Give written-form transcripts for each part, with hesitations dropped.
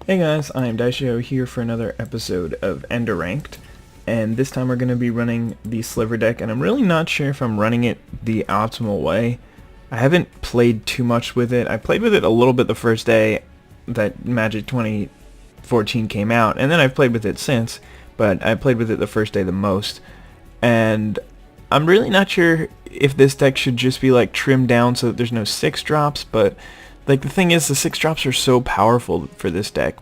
Hey guys, I am Izdaisho here for another episode of Enduranked, and this time we're going to be running the Sliver deck, and I'm really not sure if I'm running it the optimal way. I haven't played too much with it. I played with it a little bit the first day that Magic 2014 came out, and then I've played with it since, but I played with it the first day the most, and I'm really not sure if this deck should just be like trimmed down so that there's no 6-drops, but like the thing is the 6-drops are so powerful for this deck.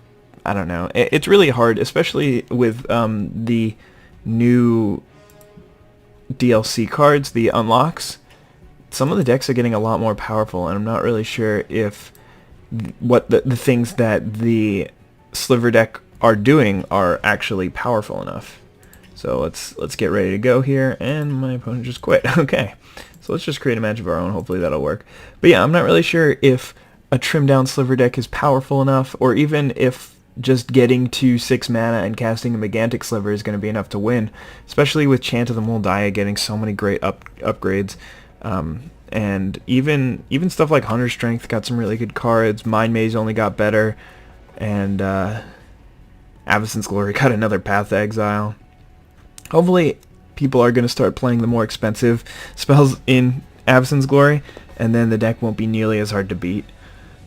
I don't know. It's really hard, especially with the new DLC cards, the unlocks. Some of the decks are getting a lot more powerful, and I'm not really sure if what the things that the Sliver deck are doing are actually powerful enough. So let's get ready to go here, and my opponent just quit. Okay, so let's just create a match of our own. Hopefully that'll work. But yeah, I'm not really sure if a trimmed down Sliver deck is powerful enough, or even if just getting to 6 mana and casting a Megantic Sliver is going to be enough to win, especially with Chant of the Moldiah getting so many great upgrades. And even stuff like Hunter Strength got some really good cards. Mind Maze only got better, and Avacyn's Glory got another Path to Exile. Hopefully people are going to start playing the more expensive spells in Avacyn's Glory, and then the deck won't be nearly as hard to beat.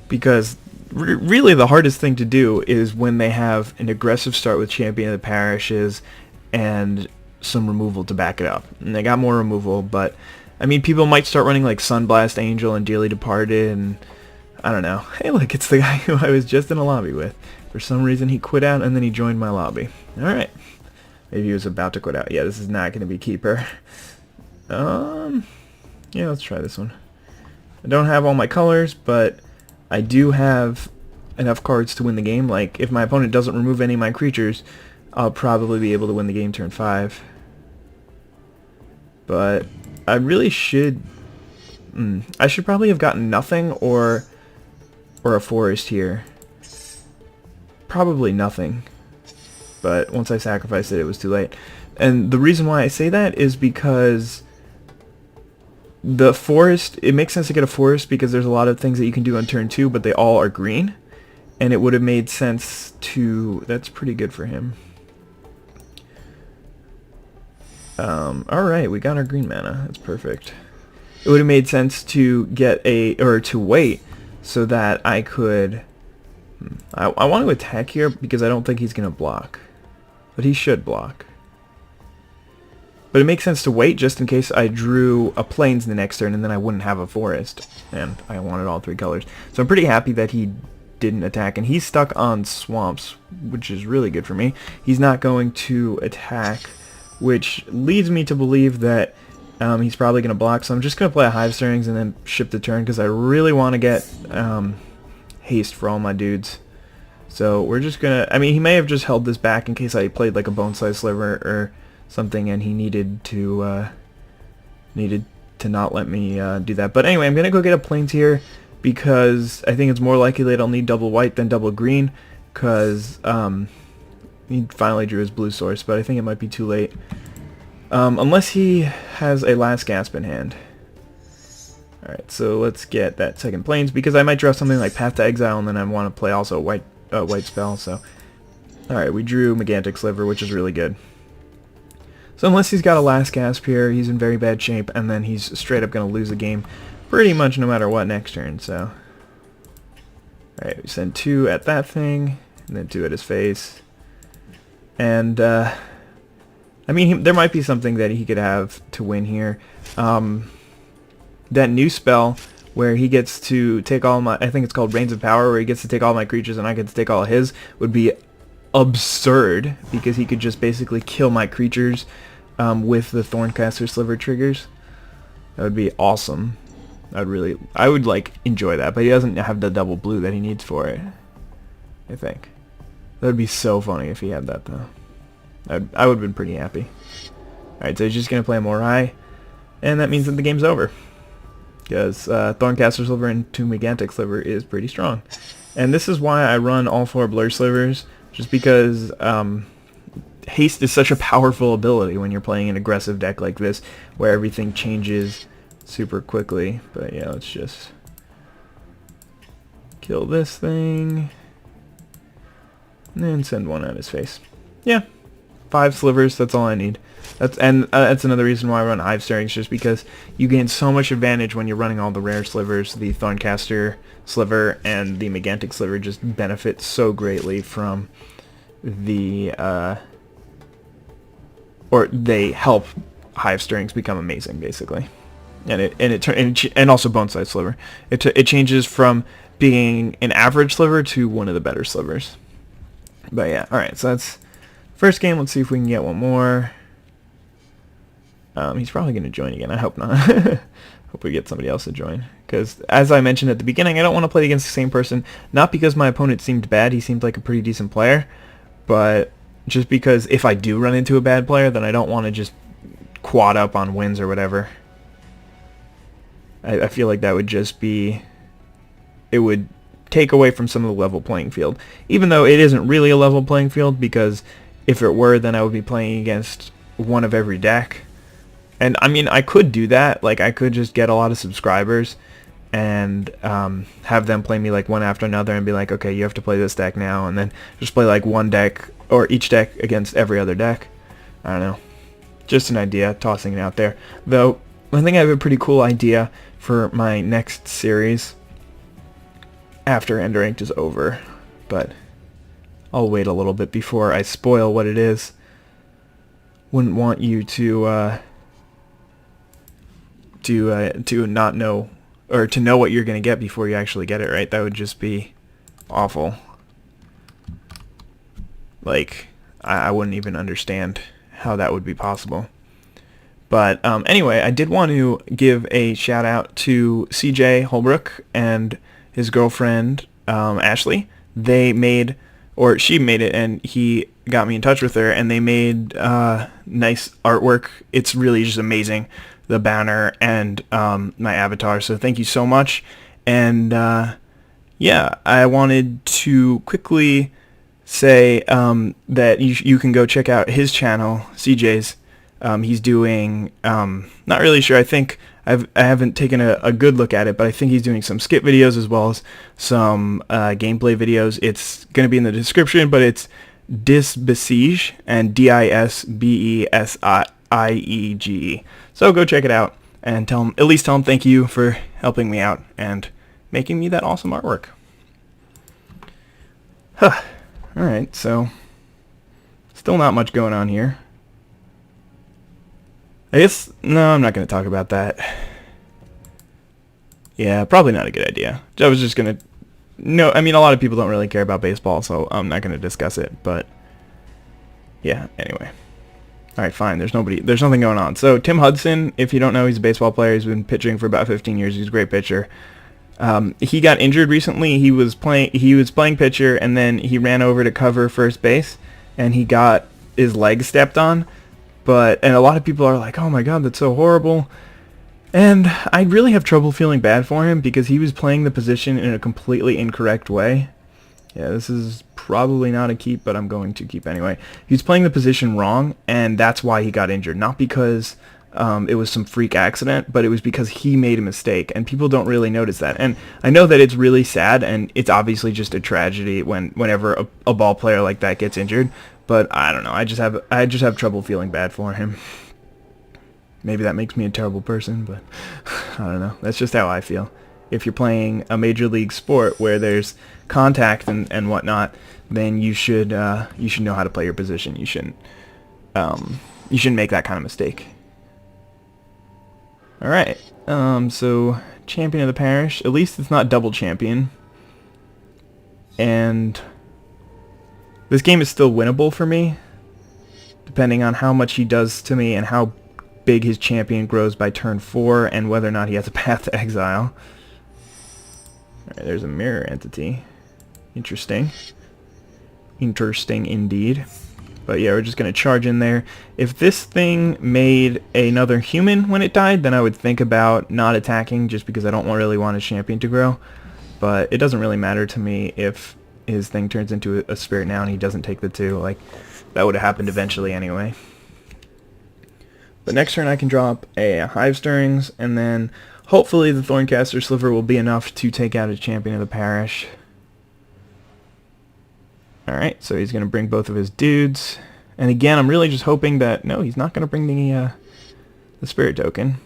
Because really the hardest thing to do is when they have an aggressive start with Champion of the Parishes and some removal to back it up. And they got more removal, but I mean, people might start running like Sunblast Angel and Dearly Departed, and I don't know. Hey look, it's the guy who I was just in a lobby with. For some reason he quit out and then he joined my lobby. Alright. Maybe he was about to quit out. Yeah, this is not going to be Keeper. Yeah, let's try this one. I don't have all my colors, but I do have enough cards to win the game. Like, if my opponent doesn't remove any of my creatures, I'll probably be able to win the game turn 5. But I really should... I should probably have gotten nothing or a forest here. Probably nothing. But once I sacrificed it, it was too late. And the reason why I say that is because the forest, it makes sense to get a forest because there's a lot of things that you can do on turn 2, but they all are green. And it would have made sense to... That's pretty good for him. Alright, we got our green mana. That's perfect. It would have made sense to get to wait so that I could... I want to attack here because I don't think he's going to block. But he should block. But it makes sense to wait just in case I drew a plains in the next turn and then I wouldn't have a forest. And I wanted all 3 colors. So I'm pretty happy that he didn't attack. And he's stuck on swamps, which is really good for me. He's not going to attack, which leads me to believe that he's probably going to block. So I'm just going to play a Hive Stirrings and then ship the turn because I really want to get haste for all my dudes. So we're just gonna... I mean, he may have just held this back in case I played like a Bone-Sized Sliver or something, and he needed to not let me do that. But anyway, I'm gonna go get a plains here because I think it's more likely that I'll need double white than double green, because he finally drew his blue source, but I think it might be too late. Unless he has a Last Gasp in hand. Alright, so let's get that second plains, because I might draw something like Path to Exile, and then I want to play also white spell, so... Alright, we drew Megantic Sliver, which is really good. So unless he's got a Last Gasp here, he's in very bad shape, and then he's straight up going to lose the game pretty much no matter what next turn, so... Alright, we send 2 at that thing, and then 2 at his face. And, I mean, there might be something that he could have to win here. That new spell where he gets to take all my... I think it's called Reigns of Power, where he gets to take all my creatures and I get to take all of his, would be absurd, because he could just basically kill my creatures with the Thorncaster Sliver triggers. That would be awesome. I would like enjoy that, but he doesn't have the double blue that he needs for it, I think. That would be so funny if he had that, though. I would have been pretty happy. Alright, so he's just going to play Morai, and that means that the game's over. Because Thorncaster Sliver into Megantic Sliver is pretty strong. And this is why I run all 4 Blur Slivers, just because haste is such a powerful ability when you're playing an aggressive deck like this, where everything changes super quickly. But yeah, let's just kill this thing. And send one at his face. Yeah, 5 slivers, that's all I need. That's another reason why I run Hive Stirrings, just because you gain so much advantage when you're running all the rare slivers. The Thorncaster sliver and the Megantic sliver just benefit so greatly from the or they help Hive Stirrings become amazing, basically. And also Bone-Sized Sliver. It changes from being an average sliver to one of the better slivers. But yeah, all right. So that's first game. Let's see if we can get one more. He's probably going to join again. I hope not. Hope we get somebody else to join. Because as I mentioned at the beginning, I don't want to play against the same person. Not because my opponent seemed bad. He seemed like a pretty decent player. But just because if I do run into a bad player, then I don't want to just quad up on wins or whatever. I feel like that would just be... It would take away from some of the level playing field. Even though it isn't really a level playing field, because if it were, then I would be playing against one of every deck. And I mean, I could do that. Like, I could just get a lot of subscribers and have them play me like one after another and be like, okay, you have to play this deck now, and then just play like one deck or each deck against every other deck. I don't know. Just an idea, tossing it out there. Though, I think I have a pretty cool idea for my next series after Enduranked is over, but I'll wait a little bit before I spoil what it is. Wouldn't want you to not know, or to know what you're going to get before you actually get it, right? That would just be awful. Like, I wouldn't even understand how that would be possible. But anyway, I did want to give a shout out to CJ Holbrook and his girlfriend Ashley. They made, or she made it, and he got me in touch with her, and they made nice artwork. It's really just amazing, the banner and my avatar. So thank you so much. And yeah, I wanted to quickly say that you can go check out his channel, CJ's. He's doing, not really sure, I think I haven't taken a good look at it, but I think he's doing some skit videos as well as some gameplay videos. It's going to be in the description, but it's Disbesiege, and Disbesiege. So go check it out and at least tell him thank you for helping me out and making me that awesome artwork. Huh. Alright, so still not much going on here. I guess, no, I'm not going to talk about that. Yeah, probably not a good idea. I was just going to... No, I mean, a lot of people don't really care about baseball, so I'm not going to discuss it, but... Yeah, anyway. Alright, fine, there's nothing going on. So, Tim Hudson, if you don't know, he's a baseball player. He's been pitching for about 15 years. He's a great pitcher. He got injured recently. He was playing pitcher, and then he ran over to cover first base, and he got his leg stepped on. And a lot of people are like, oh my god, that's so horrible. And I really have trouble feeling bad for him because he was playing the position in a completely incorrect way. Yeah, this is probably not a keep, but I'm going to keep anyway. He's playing the position wrong, and that's why he got injured. Not because it was some freak accident, but it was because he made a mistake, and people don't really notice that. And I know that it's really sad, and it's obviously just a tragedy whenever a ball player like that gets injured. But I don't know. I just have trouble feeling bad for him. Maybe that makes me a terrible person, but I don't know. That's just how I feel. If you're playing a major league sport where there's contact and whatnot, then you should know how to play your position. You shouldn't make that kind of mistake. All right. So champion of the parish. At least it's not double champion. And this game is still winnable for me, depending on how much he does to me and how big his champion grows by turn 4 and whether or not he has a path to exile. Alright, there's a mirror entity. Interesting. Interesting indeed. But yeah, we're just going to charge in there. If this thing made another human when it died, then I would think about not attacking just because I don't really want his champion to grow. But it doesn't really matter to me if his thing turns into a spirit now and he doesn't take the 2. Like, that would have happened eventually anyway. But next turn I can drop a Hive Stirrings, and then hopefully the Thorncaster Sliver will be enough to take out a champion of the parish. Alright, so he's going to bring both of his dudes. And again, I'm really just hoping that... No, he's not going to bring the spirit token.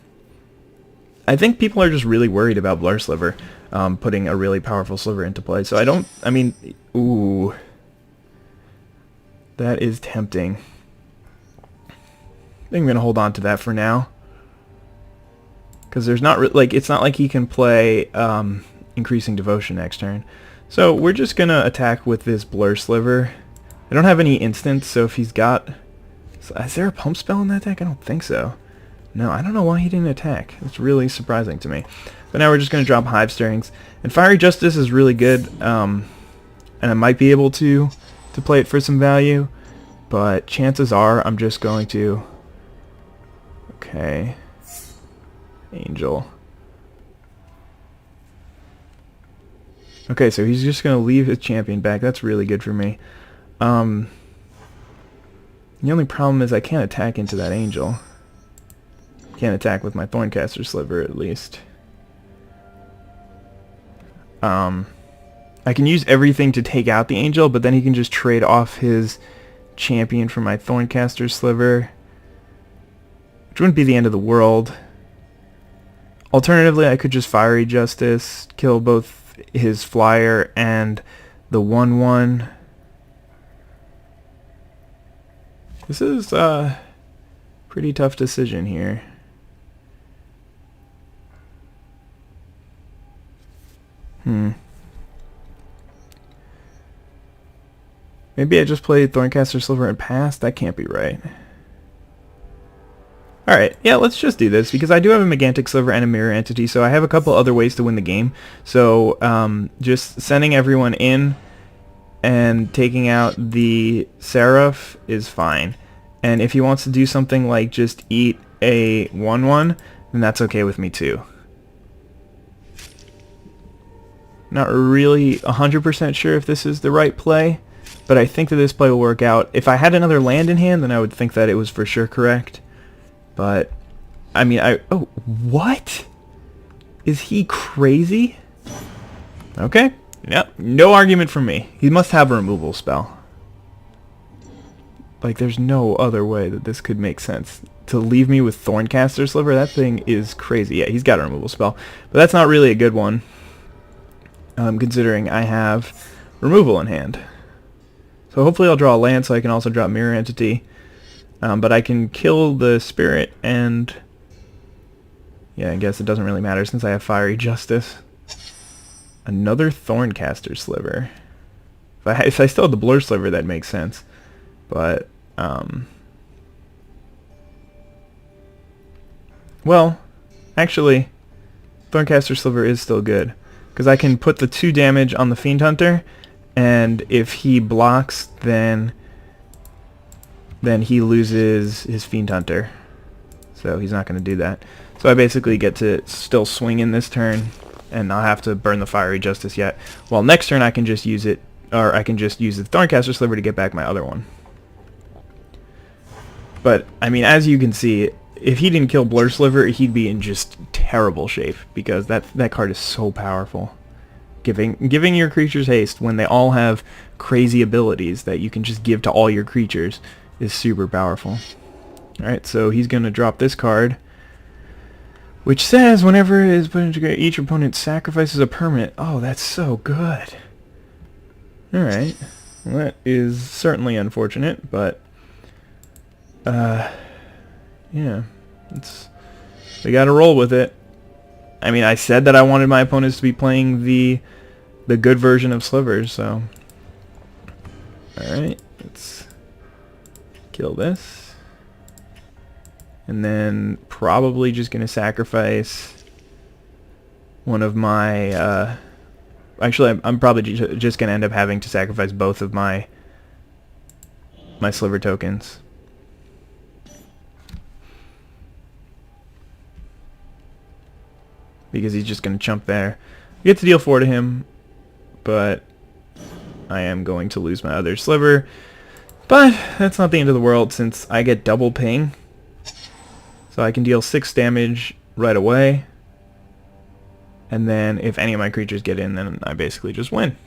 I think people are just really worried about Blur Sliver putting a really powerful Sliver into play. So I mean, ooh. That is tempting. I think I'm going to hold on to that for now. Because there's not, it's not like he can play Increasing Devotion next turn. So we're just going to attack with this Blur Sliver. I don't have any instants, so if he's got... Is there a pump spell in that deck? I don't think so. No, I don't know why he didn't attack. It's really surprising to me. But now we're just going to drop Hive Stirrings. And Fiery Justice is really good, and I might be able to play it for some value. But chances are I'm just going to... Okay. Angel. Okay, so he's just going to leave his champion back. That's really good for me. The only problem is I can't attack into that angel. Can't attack with my Thorncaster Sliver, at least. I can use everything to take out the angel, but then he can just trade off his champion for my Thorncaster Sliver, which wouldn't be the end of the world. Alternatively, I could just Fiery Justice, kill both his flyer and the 1/1. This is a pretty tough decision here. Maybe I just played Thorncaster Sliver and passed? That can't be right. Alright, yeah, let's just do this, because I do have a Megantic Sliver and a Mirror Entity, so I have a couple other ways to win the game. So, just sending everyone in and taking out the Seraph is fine. And if he wants to do something like just eat a 1/1, then that's okay with me too. Not really 100% sure if this is the right play, but I think that this play will work out. If I had another land in hand, then I would think that it was for sure correct. But, I mean, oh, what? Is he crazy? Okay. Yep. No argument from me. He must have a removal spell. Like, there's no other way that this could make sense. To leave me with Thorncaster Sliver, that thing is crazy. Yeah, he's got a removal spell. But that's not really a good one. Considering I have removal in hand. So hopefully I'll draw a land so I can also drop Mirror Entity. But I can kill the spirit and... Yeah, I guess it doesn't really matter since I have Fiery Justice. Another Thorncaster Sliver. If I still had the Blur Sliver, that makes sense. But, well, actually, Thorncaster Sliver is still good. Because I can put the 2 damage on the Fiend Hunter, and if he blocks, then he loses his Fiend Hunter. So he's not going to do that. So I basically get to still swing in this turn, and I'll have to burn the Fiery Justice yet. Well, next turn I can just use it, or I can just use the Thorncaster Sliver to get back my other one. But, I mean, as you can see, if he didn't kill Blur Sliver, he'd be in just terrible shape, because that card is so powerful. Giving your creatures haste when they all have crazy abilities that you can just give to all your creatures is super powerful. Alright, so he's going to drop this card, which says whenever it is put into grave, each opponent sacrifices a permanent. Oh, that's so good. Alright, well, that is certainly unfortunate, but yeah, we gotta roll with it. I mean, I said that I wanted my opponents to be playing the good version of Slivers, so... Alright, let's kill this. And then probably just gonna sacrifice one of my... Actually, I'm probably just gonna end up having to sacrifice both of my Sliver tokens. Because he's just going to chump there. I get to deal 4 to him, but I am going to lose my other Sliver. But that's not the end of the world since I get double ping. So I can deal 6 damage right away. And then if any of my creatures get in, then I basically just win.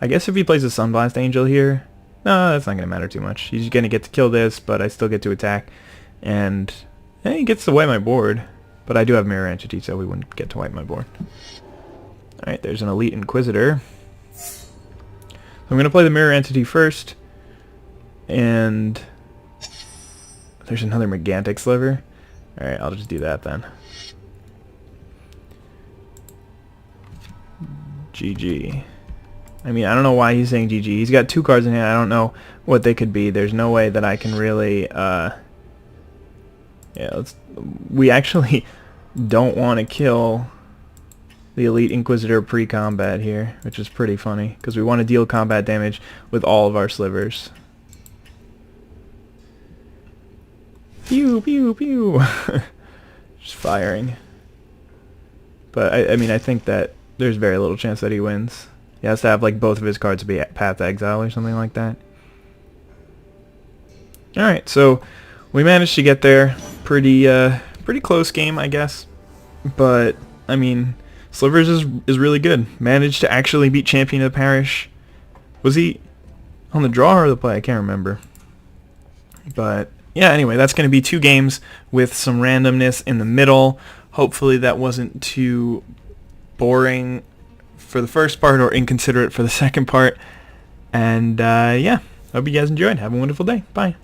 I guess if he plays a Sunblast Angel here, no, that's not going to matter too much. He's going to get to kill this, but I still get to attack. And he gets to wipe my board. But I do have Mirror Entity, so we wouldn't get to wipe my board. Alright, there's an Elite Inquisitor. I'm going to play the Mirror Entity first. And there's another Megantic Sliver. Alright, I'll just do that then. GG. I mean, I don't know why he's saying GG. He's got 2 cards in hand. I don't know what they could be. There's no way that I can really, we actually don't want to kill the Elite Inquisitor pre-combat here, which is pretty funny, because we want to deal combat damage with all of our slivers. Pew, pew, pew. Just firing. But, I mean, I think that there's very little chance that he wins. He has to have like both of his cards be Path to Exile or something like that. Alright, so we managed to get there. Pretty close game, I guess. But, I mean, Slivers is really good. Managed to actually beat Champion of the Parish. Was he on the draw or the play? I can't remember. But, yeah, anyway, that's going to be 2 games with some randomness in the middle. Hopefully that wasn't too boring for the first part or inconsiderate for the second part. And yeah, hope you guys enjoyed. Have a wonderful day. Bye.